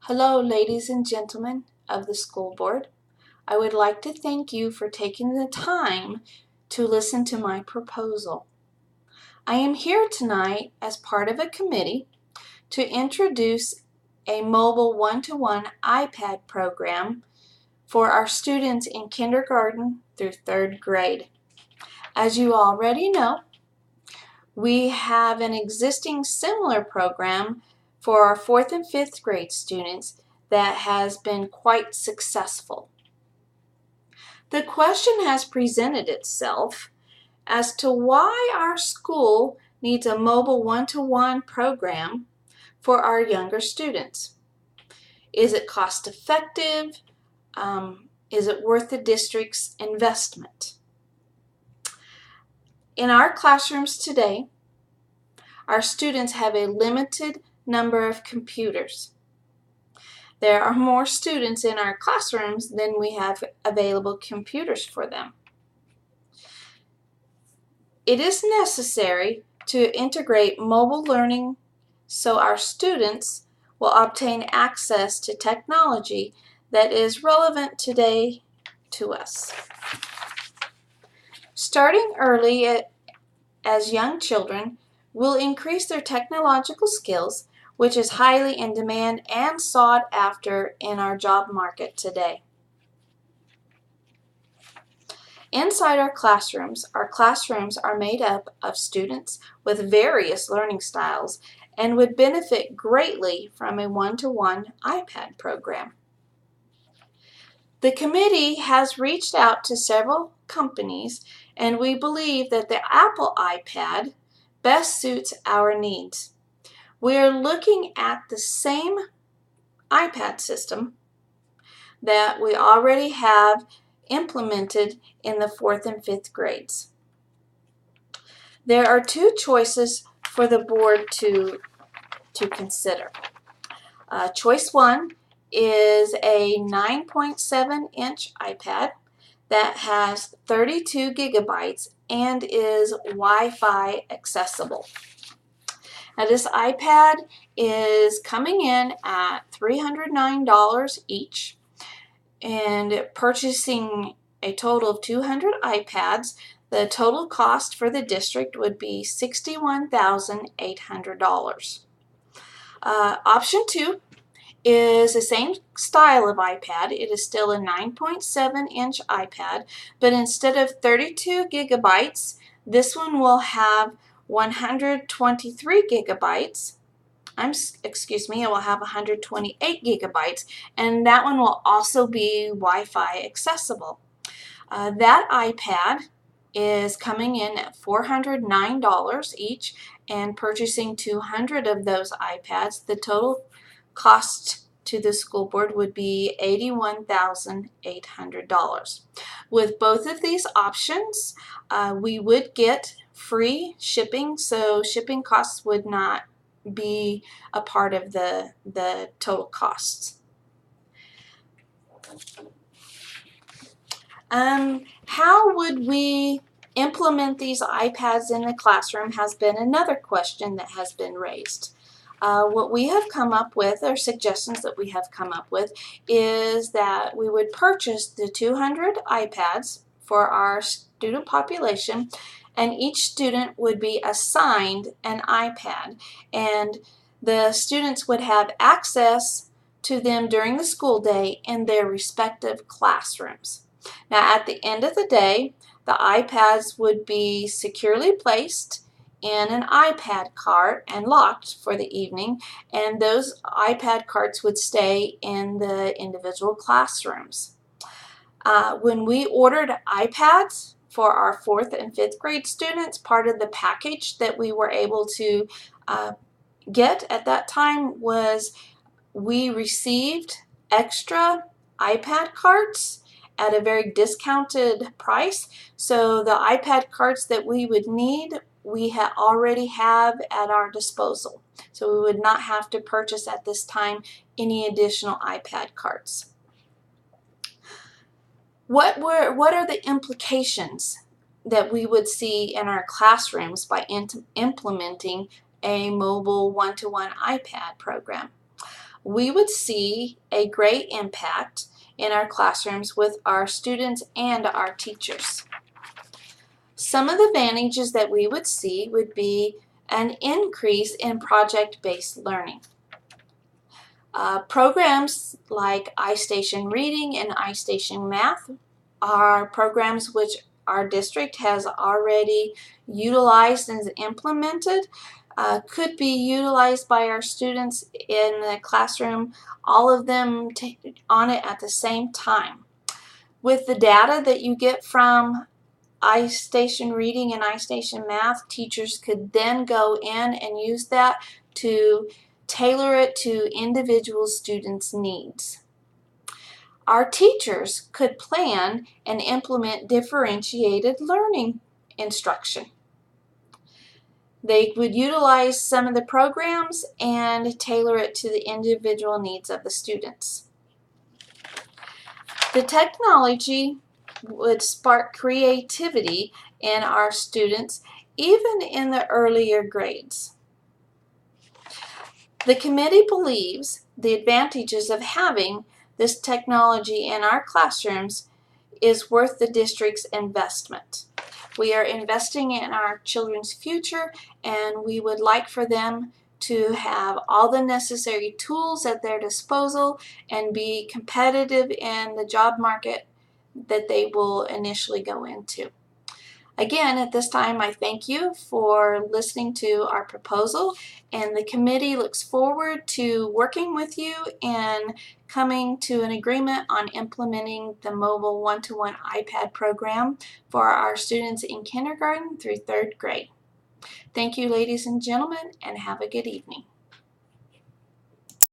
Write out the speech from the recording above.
Hello, ladies and gentlemen of the school board. I would like to thank you for taking the time to listen to my proposal. I am here tonight as part of a committee to introduce a mobile one-to-one iPad program for our students in kindergarten through third grade. As you already know, we have an existing similar program for our fourth and fifth grade students that has been quite successful. The question has presented itself as to why our school needs a mobile one-to-one program for our younger students. Is it cost effective? Is it worth the district's investment? In our classrooms today, our students have a limited number of computers. There are more students in our classrooms than we have available computers for them. It is necessary to integrate mobile learning so our students will obtain access to technology that is relevant today to us. Starting early as young children will increase their technological skills, which is highly in demand and sought after in our job market today. Inside our classrooms are made up of students with various learning styles and would benefit greatly from a one-to-one iPad program. The committee has reached out to several companies, and we believe that the Apple iPad best suits our needs. We are looking at the same iPad system that we already have implemented in the fourth and fifth grades. There are two choices for the board to consider. Choice one is a 9.7-inch iPad that has 32 gigabytes and is Wi-Fi accessible. Now this iPad is coming in at $309 each, and purchasing a total of 200 iPads, the total cost for the district would be $61,800. Option two is the same style of iPad. It is still a 9.7-inch iPad, but instead of 32 gigabytes, this one will have 123 gigabytes. It will have 128 gigabytes, and that one will also be Wi-Fi accessible. That iPad is coming in at $409 each, and purchasing 200 of those iPads, the total cost to the school board would be $81,800. With both of these options, we would get free shipping, so shipping costs would not be a part of the total costs. How would we implement these iPads in the classroom has been another question that has been raised. What we have come up with, or suggestions that we have come up with, is that we would purchase the 200 iPads for our student population, and each student would be assigned an iPad, and the students would have access to them during the school day in their respective classrooms. Now at the end of the day, the iPads would be securely placed in an iPad cart and locked for the evening, and those iPad carts would stay in the individual classrooms. When we ordered iPads for our fourth and fifth grade students, part of the package that we were able to get at that time was we received extra iPad carts at a very discounted price. So the iPad carts that we would need, we already have at our disposal. So we would not have to purchase at this time any additional iPad carts. What are the implications that we would see in our classrooms by implementing a mobile one-to-one iPad program? we would see a great impact in our classrooms with our students and our teachers. Some of the advantages that we would see would be an increase in project-based learning. Programs like iStation Reading and iStation Math are programs which our district has already utilized and implemented. Could be utilized by our students in the classroom, all of them on it at the same time. With the data that you get from iStation Reading and iStation Math, teachers could then go in and use that to tailor it to individual students' needs. Our teachers could plan and implement differentiated learning instruction. They would utilize some of the programs and tailor it to the individual needs of the students. The technology would spark creativity in our students, even in the earlier grades. The committee believes the advantages of having this technology in our classrooms is worth the district's investment. We are investing in our children's future, and we would like for them to have all the necessary tools at their disposal and be competitive in the job market that they will initially go into. Again, at this time, I thank you for listening to our proposal, and the committee looks forward to working with you and coming to an agreement on implementing the mobile one-to-one iPad program for our students in kindergarten through 3rd grade. Thank you, ladies and gentlemen, and have a good evening.